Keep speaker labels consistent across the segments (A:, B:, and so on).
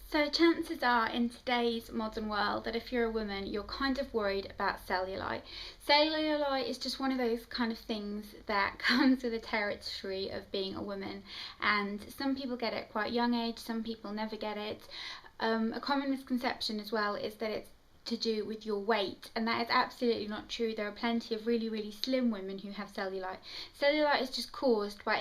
A: So chances are in today's modern world that if you're a woman, you're kind of worried about cellulite. Cellulite is just one of those kind of things that comes with the territory of being a woman, and some people get it at quite a young age, some people never get it. A common misconception as well is that it's to do with your weight, and that is absolutely not true. There are plenty of really slim women who have cellulite. Cellulite is just caused by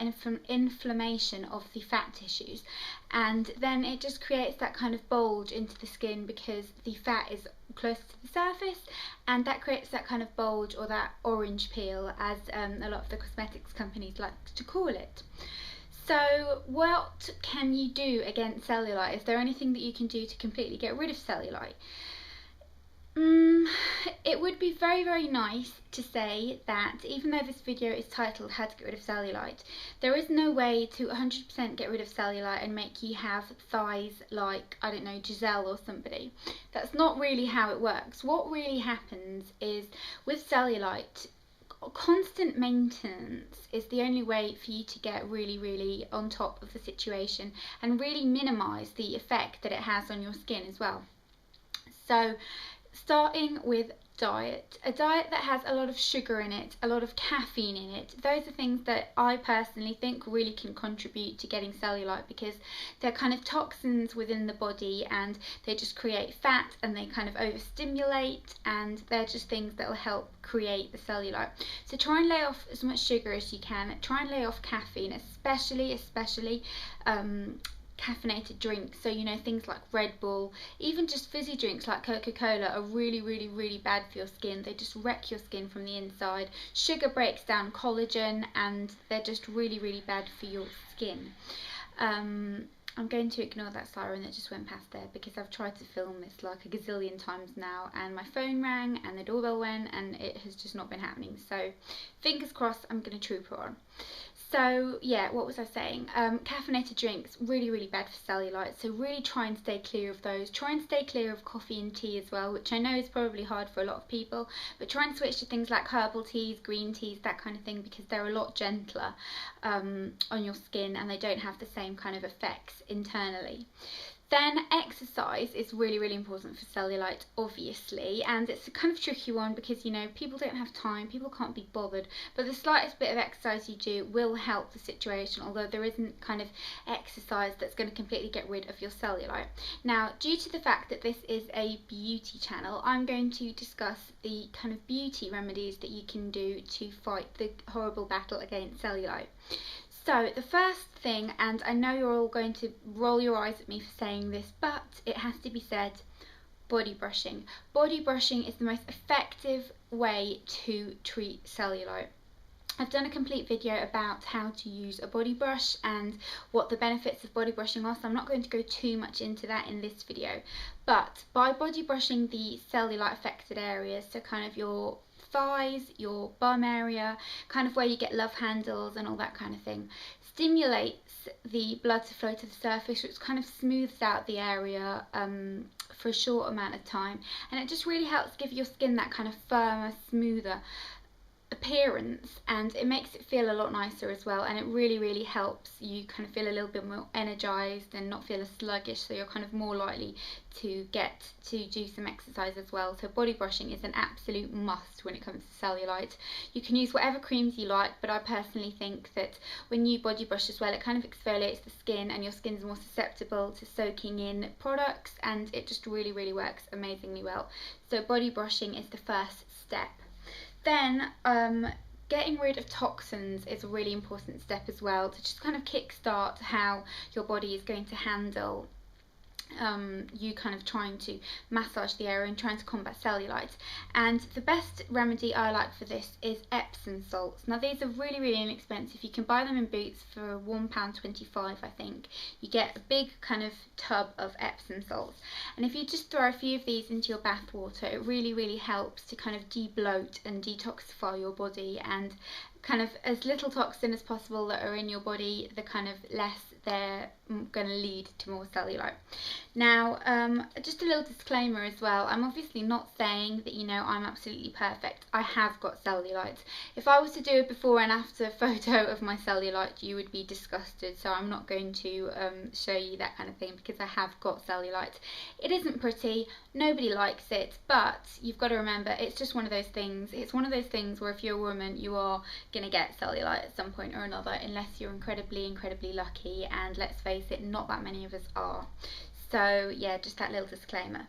A: inflammation of the fat tissues, and then it just creates that kind of bulge into the skin because the fat is close to the surface, and that creates that kind of bulge, or that orange peel, as a lot of the cosmetics companies like to call it. So what can you do against cellulite? Is there anything that you can do to completely get rid of cellulite? It would be very nice to say that even though this video is titled How to Get Rid of Cellulite, there is no way to 100% get rid of cellulite and make you have thighs like, I don't know, Giselle or somebody. That's not really how it works. What really happens is, with cellulite, constant maintenance is the only way for you to get really on top of the situation and really minimise the effect that it has on your skin as well. So starting with diet, a diet that has a lot of sugar in it, a lot of caffeine in it, those are things that I personally think really can contribute to getting cellulite, because they're kind of toxins within the body and they just create fat and they kind of overstimulate, and they're just things that will help create the cellulite. So try and lay off as much sugar as you can. Try and lay off caffeine, especially caffeinated drinks. So, you know, things like Red Bull, even just fizzy drinks like Coca-Cola are really bad for your skin. They just wreck your skin from the inside. Sugar breaks down collagen and they're just really bad for your skin. I'm going to ignore that siren that just went past there, because I've tried to film this like a gazillion times now, and my phone rang and the doorbell went and it has just not been happening. So fingers crossed, I'm going to trooper on. So yeah, what was I saying? Caffeinated drinks, really bad for cellulite, so really try and stay clear of those. Try and stay clear of coffee and tea as well, which I know is probably hard for a lot of people, but try and switch to things like herbal teas, green teas, that kind of thing, because they're a lot gentler on your skin and they don't have the same kind of effects internally. Then exercise is really important for cellulite, obviously, and it's a kind of tricky one because, you know, people don't have time, people can't be bothered, but the slightest bit of exercise you do will help the situation, although there isn't kind of exercise that's going to completely get rid of your cellulite. Now, due to the fact that this is a beauty channel, I'm going to discuss the kind of beauty remedies that you can do to fight the horrible battle against cellulite. So the first thing, and I know you're all going to roll your eyes at me for saying this, but it has to be said, body brushing. Body brushing is the most effective way to treat cellulite. I've done a complete video about how to use a body brush and what the benefits of body brushing are, so I'm not going to go too much into that in this video. But by body brushing the cellulite affected areas, so kind of your thighs, your bum area, kind of where you get love handles and all that kind of thing, stimulates the blood to flow to the surface, which kind of smooths out the area for a short amount of time, and it just really helps give your skin that kind of firmer, smoother appearance, and it makes it feel a lot nicer as well, and it really helps you kind of feel a little bit more energized and not feel as sluggish, so you're kind of more likely to get to do some exercise as well. So body brushing is an absolute must when it comes to cellulite. You can use whatever creams you like, but I personally think that when you body brush as well, it kind of exfoliates the skin and your skin's more susceptible to soaking in products, and it just really works amazingly well. So body brushing is the first step. Then getting rid of toxins is a really important step as well, to just kind of kickstart how your body is going to handle you kind of trying to massage the area and trying to combat cellulite. And the best remedy I like for this is Epsom salts. Now these are really inexpensive. You can buy them in Boots for £1.25, I think. You get a big kind of tub of Epsom salts, and if you just throw a few of these into your bath water, it really helps to kind of de-bloat and detoxify your body and kind of as little toxin as possible that are in your body, the kind of less they're going to lead to more cellulite. Now, just a little disclaimer as well, I'm obviously not saying that, you know, I'm absolutely perfect. I have got cellulite. If I was to do a before and after photo of my cellulite, you would be disgusted, so I'm not going to show you that kind of thing, because I have got cellulite. It isn't pretty, nobody likes it, but you've got to remember, it's just one of those things. It's one of those things where if you're a woman, you are going to get cellulite at some point or another, unless you're incredibly lucky, and let's face it, not that many of us are. So yeah, just that little disclaimer.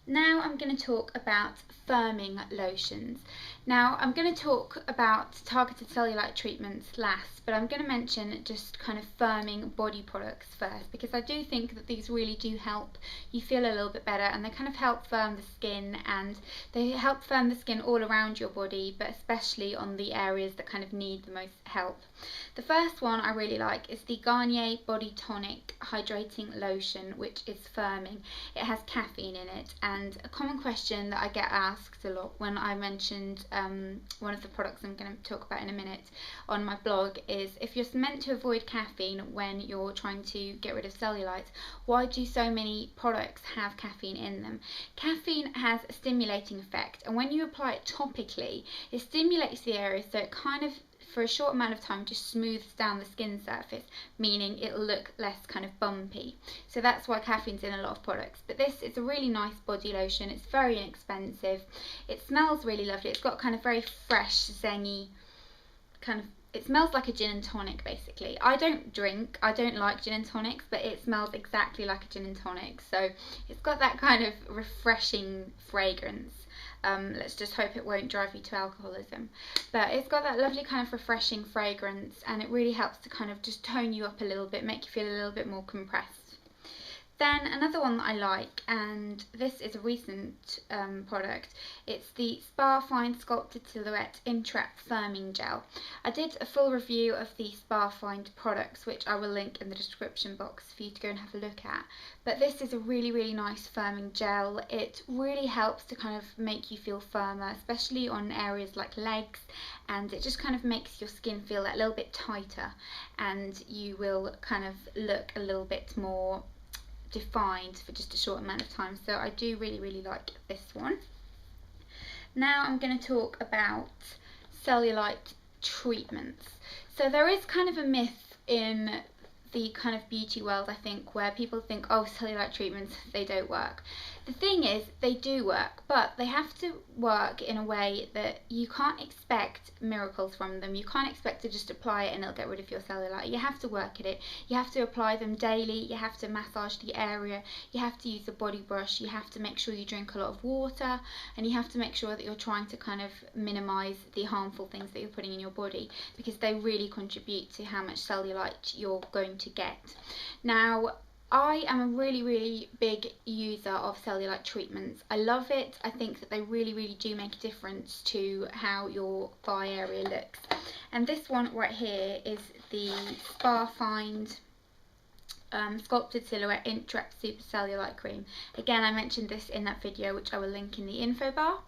A: Now I'm going to talk about firming lotions. Now I'm going to talk about targeted cellulite treatments last, but I'm going to mention just kind of firming body products first, because I do think that these really do help you feel a little bit better, and they kind of help firm the skin, and they help firm the skin all around your body, but especially on the areas that kind of need the most help. The first one I really like is the Garnier Body Tonic Hydrating Lotion, which is firming. It has caffeine in it, and a common question that I get asked a lot when I mentioned one of the products I'm going to talk about in a minute on my blog is, if you're meant to avoid caffeine when you're trying to get rid of cellulite, why do so many products have caffeine in them? Caffeine has a stimulating effect, and when you apply it topically, it stimulates the area, so it kind of, for a short amount of time, just smooths down the skin surface, meaning it'll look less kind of bumpy. So that's why caffeine's in a lot of products. But this is a really nice body lotion. It's very inexpensive. It smells really lovely. It's got kind of very fresh, zengy kind of, it smells like a gin and tonic basically. I don't like gin and tonics, but it smells exactly like a gin and tonic. So it's got that kind of refreshing fragrance. Let's just hope it won't drive you to alcoholism. But it's got that lovely kind of refreshing fragrance, and it really helps to kind of just tone you up a little bit, make you feel a little bit more compressed. Then another one that I like, and this is a recent product, it's the Spa Find Sculpted Silhouette Intrap Firming Gel. I did a full review of the Spa Find products, which I will link in the description box for you to go and have a look at. But this is a really nice firming gel. It really helps to kind of make you feel firmer, especially on areas like legs, and it just kind of makes your skin feel that little bit tighter, and you will kind of look a little bit more defined for just a short amount of time. So I do really like this one. Now I'm going to talk about cellulite treatments. So there is kind of a myth in the kind of beauty world, I think, where people think, oh, cellulite treatments, they don't work. The thing is, they do work, but they have to work in a way that you can't expect miracles from them. You can't expect to just apply it and it'll get rid of your cellulite. You have to work at it. You have to apply them daily. You have to massage the area. You have to use a body brush. You have to make sure you drink a lot of water, and you have to make sure that you're trying to kind of minimize the harmful things that you're putting in your body, because they really contribute to how much cellulite you're going to get. Now, I am a really big user of cellulite treatments. I love it. I think that they really do make a difference to how your thigh area looks. And this one right here is the Spa Find Sculpted Silhouette Intrap Super Cellulite Cream. Again, I mentioned this in that video, which I will link in the info bar.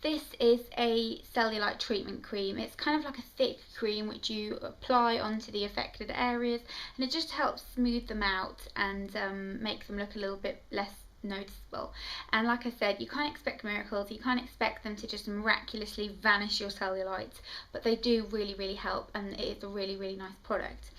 A: This is a cellulite treatment cream. It's kind of like a thick cream which you apply onto the affected areas, and it just helps smooth them out and make them look a little bit less noticeable. And like I said, you can't expect miracles. You can't expect them to just miraculously vanish your cellulite, but they do really help, and it is a really nice product.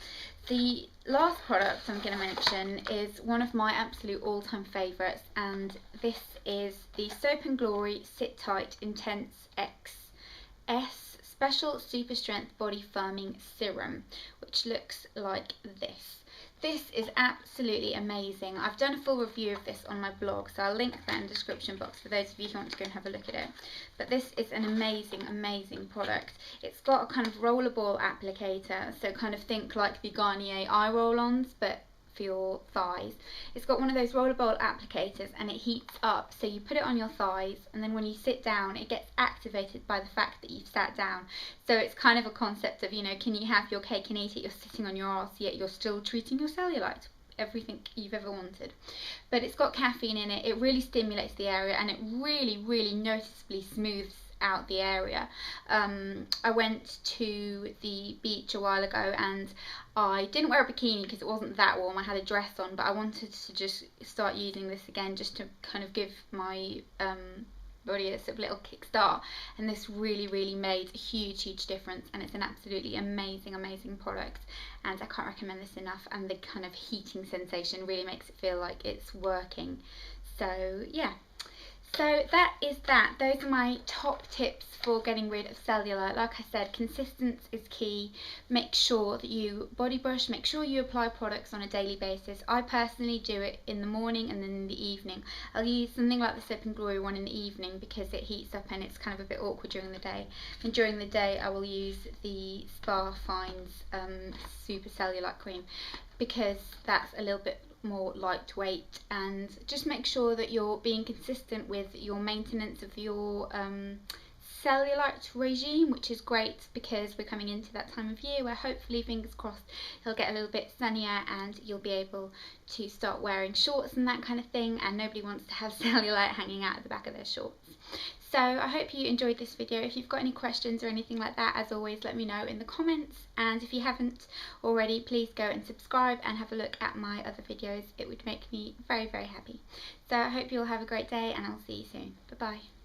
A: The last product I'm going to mention is one of my absolute all-time favourites, and this is the Soap & Glory Sit Tight Intense XS Special Super Strength Body Firming Serum, which looks like this. This is absolutely amazing. I've done a full review of this on my blog, so I'll link that in the description box for those of you who want to go and have a look at it. But this is an amazing product. It's got a kind of rollerball applicator, so kind of think like the Garnier eye roll-ons, but for your thighs. It's got one of those rollerball applicators, and it heats up, so you put it on your thighs, and then when you sit down it gets activated by the fact that you've sat down. So it's kind of a concept of, you know, can you have your cake and eat it? You're sitting on your ass, yet you're still treating your cellulite. Everything you've ever wanted. But it's got caffeine in it. It really stimulates the area, and it really noticeably smooths out the area. I went to the beach a while ago and I didn't wear a bikini because it wasn't that warm. I had a dress on, but I wanted to just start using this again just to kind of give my body a sort of little kickstart, and this really made a huge difference, and it's an absolutely amazing product, and I can't recommend this enough. And the kind of heating sensation really makes it feel like it's working. So yeah, so that is that. Those are my top tips for getting rid of cellulite. Like I said, consistency is key. Make sure that you body brush, make sure you apply products on a daily basis. I personally do it in the morning and then in the evening. I'll use something like the Soap and Glory one in the evening because it heats up and it's kind of a bit awkward during the day. And during the day I will use the Spa Fines Super Cellulite Cream because that's a little bit more lightweight. And just make sure that you're being consistent with your maintenance of your cellulite regime, which is great because we're coming into that time of year where hopefully, fingers crossed, it'll get a little bit sunnier and you'll be able to start wearing shorts and that kind of thing, and nobody wants to have cellulite hanging out at the back of their shorts. So I hope you enjoyed this video. If you've got any questions or anything like that, as always, let me know in the comments, and if you haven't already, please go and subscribe and have a look at my other videos. It would make me very happy. So I hope you'll have a great day, and I'll see you soon. Bye bye.